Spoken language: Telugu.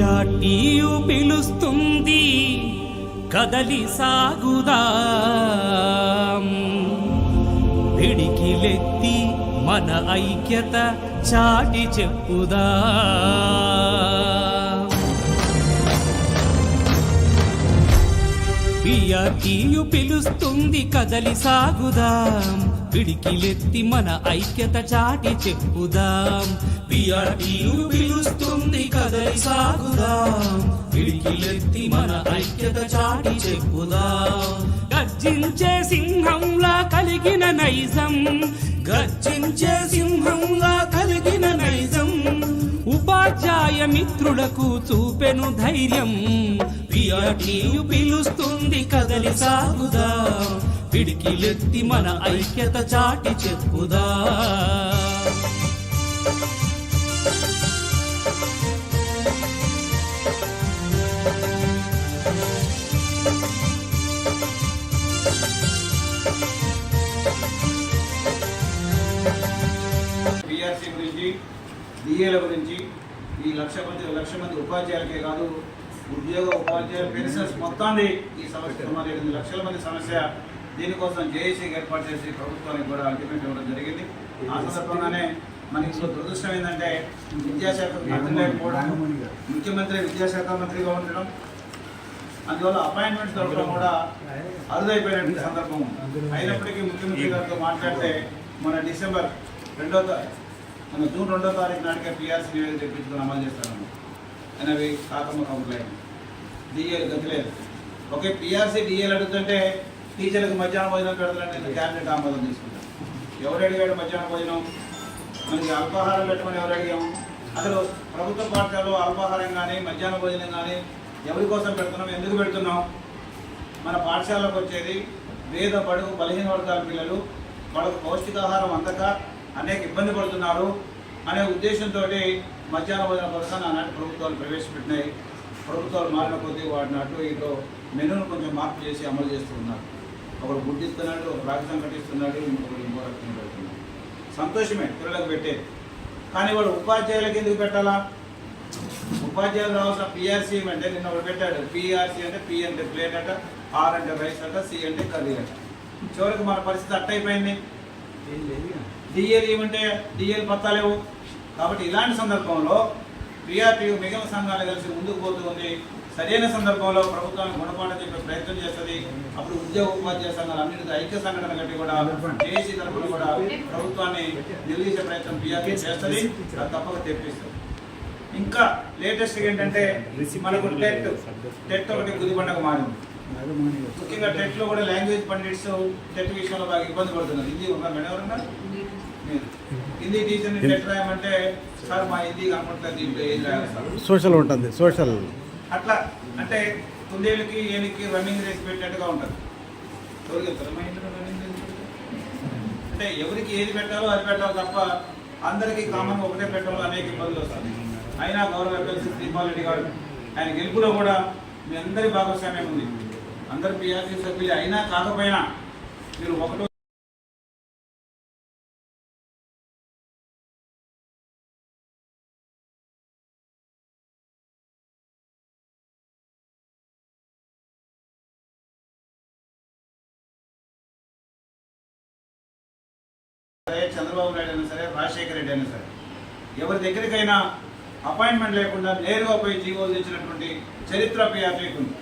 పిఆర్టీయు పిలుస్తుంది కదలి సాగుదాం, పిడికిలెత్తి మన ఐక్యత చాటి చెప్పుదాం. పిఆర్టీయు పిలుస్తుంది కదలి సాగుదాం, పిడికిలెత్తి మన ఐక్యత చాటి చెప్పుదాం. పిఆర్టీయు పిలుస్తుంది కదలి సాగుదాం, పిడికిలెత్తి మన ఐక్యత చాటి చెప్పుదాం. గర్జించే సింహంలా కలిగిన నైజం, గర్జించే సింహంలా కలిగిన నైజం, ఉపాధ్యాయ మిత్రులకు చూపెను ధైర్యం. పిఆర్టీయు పిలుస్తుంది కదలి సాగుదాం, పిడికిలెత్తి మన ఐక్యత చాటి చెప్పుదా. పిఆర్సీ గురించి, డిఏల గురించి, ఈ లక్ష మంది ఉపాధ్యాయులకే కాదు, ఉద్యోగ ఉపాధ్యాయుల పెన్షన్స్ మొత్తాన్ని ఈ సమస్య 8 లక్షల మంది సమస్య. దీనికోసం జేఏసీ ఏర్పాటు చేసి ప్రభుత్వానికి కూడా అల్టిమేట్ ఇవ్వడం జరిగింది. ఆ సందర్భంగానే మనకి దురదృష్టం ఏంటంటే విద్యాశాఖ మంత్రి లేకపోవడం, ముఖ్యమంత్రి విద్యాశాఖ మంత్రిగా ఉండడం, అందువల్ల అపాయింట్మెంట్స్ దొరకడం కూడా అరుదైపోయినటువంటి సందర్భం. అయినప్పటికీ ముఖ్యమంత్రి గారితో మాట్లాడితే మన డిసెంబర్ 2వ తారీఖు, మన జూన్ 2వ తారీఖు నాటికే పిఆర్సీ నివేదిక తెప్పించుకొని అమలు చేస్తాను అనేవి కాకమ్మ కంప్లైంట్. డిఏలు గతి లేదు. ఒకే పిఆర్సీ డిఏలు అడుగుతుంటే టీచర్లకు మధ్యాహ్న భోజనం పెడతారంటే క్యాబినెట్ ఆమోదం తీసుకుంటారు. ఎవరు అడిగాడు మధ్యాహ్న భోజనం? మనకి అల్పాహారం పెట్టమని ఎవరు అడిగాము? అసలు ప్రభుత్వ పాఠశాలలో అల్పాహారం కానీ మధ్యాహ్న భోజనం కానీ ఎవరి కోసం పెడుతున్నాం, ఎందుకు పెడుతున్నాం? మన పాఠశాలకు వచ్చేది పేద బడుగు బలహీన వర్గాల పిల్లలు, వాళ్ళకు పౌష్టికాహారం అందక అనేక ఇబ్బంది పడుతున్నారు అనే ఉద్దేశంతో మధ్యాహ్న భోజన పథకాన్ని ఆనాటి ప్రభుత్వాలు ప్రవేశపెట్టినాయి. ప్రభుత్వాలు మారిన కొద్దీ వాటిని అటు ఇటు మెనూను కొంచెం మార్పు చేసి అమలు చేస్తూ ఉన్నారు. ఒకడు గుడ్డు ఇస్తున్నాడు, ఒక రాగి సంకటి ఇస్తున్నాడు, ఇంకొకరు ఇంకో రకం పెడుతున్నాడు. సంతోషమే పిల్లలకు పెట్టేది, కానీ వాడు ఉపాధ్యాయులకు ఎందుకు పెట్టాలా? ఉపాధ్యాయులు రావాల్సిన పిఆర్సీ అంటే నిన్న ఒకటి పెట్టాడు. పిఆర్సీ అంటే పి అంటే ప్లేట్ అట, ఆర్ అంటే రైస్ అట, సి అంటే కర్రీ అట. చివరికి మన పరిస్థితి అట్టయిపోయింది. డిఏలు ఏమంటే డిఏలు పత్తాలేవు. కాబట్టి ఇలాంటి సందర్భంలో పిఆర్టీయు మిగిలిన సంఘాలు కలిసి ముందుకు పోతూ ఉంది. సరైన సందర్భంలో ప్రభుత్వాన్ని గుణపాఠం చెప్పే ప్రయత్నం చేస్తుంది. అప్పుడు ఉద్యోగ ఉపాధ్యాయ సంఘాలు అన్నింటితో ఐక్య సంఘటన కట్టి కూడా జేఏసీ తరఫున కూడా ప్రభుత్వాన్ని నిలదీసే ప్రయత్నం పిఆర్టీ చేస్తుంది. అది తప్పక తెప్పిస్తుంది. ఇంకా లేటెస్ట్ ఏంటంటే మనకు టెట్ ఒకటి గుదిబండకు మారింది. ముఖ్యంగా టెట్లో కూడా లాంగ్వేజ్ పండిట్స్ టెట్ విషయంలో బాగా ఇబ్బంది పడుతున్నారు. హిందీ ఒక ఎవరన్నా హిందీ టీచర్ని టెట్ రాయమంటే సార్ మా హిందీ కనపడుతుంది, ఏం రాయాలి సార్, సోషల్ ఉంటుంది, సోషల్ అట్లా అంటే 9 ఏళ్ళకి 7కి రన్నింగ్ రేస్ పెట్టినట్టుగా ఉంటుంది. ఎవరికి చెప్తారు మా ఇంట్లో రన్నింగ్ రేస్ అంటే ఎవరికి ఏది పెట్టాలో అది పెట్టాలి తప్ప అందరికీ కామన్ ఒకటే పెట్టడంలో అనేక ఇబ్బందులు వస్తుంది. అయినా గౌరవ ఎమ్మెల్సీ శ్రీపాల్ రెడ్డి గారు ఆయన గెలుపులో కూడా మీ అందరి భాగస్వామ్యం ఉంది. అందరు పిఆర్సీ సభ్యులు అయినా కాకపోయినా మీరు ఒకటో చంద్రబాబు నాయుడు అయినా సరే, రాజశేఖర రెడ్డి అయినా సరే, ఎవరి దగ్గరికైనా అపాయింట్మెంట్ లేకుండా నేరుగా పోయి జీవోలు తెచ్చినటువంటి చరిత్ర పిఆర్టీకి ఉంది.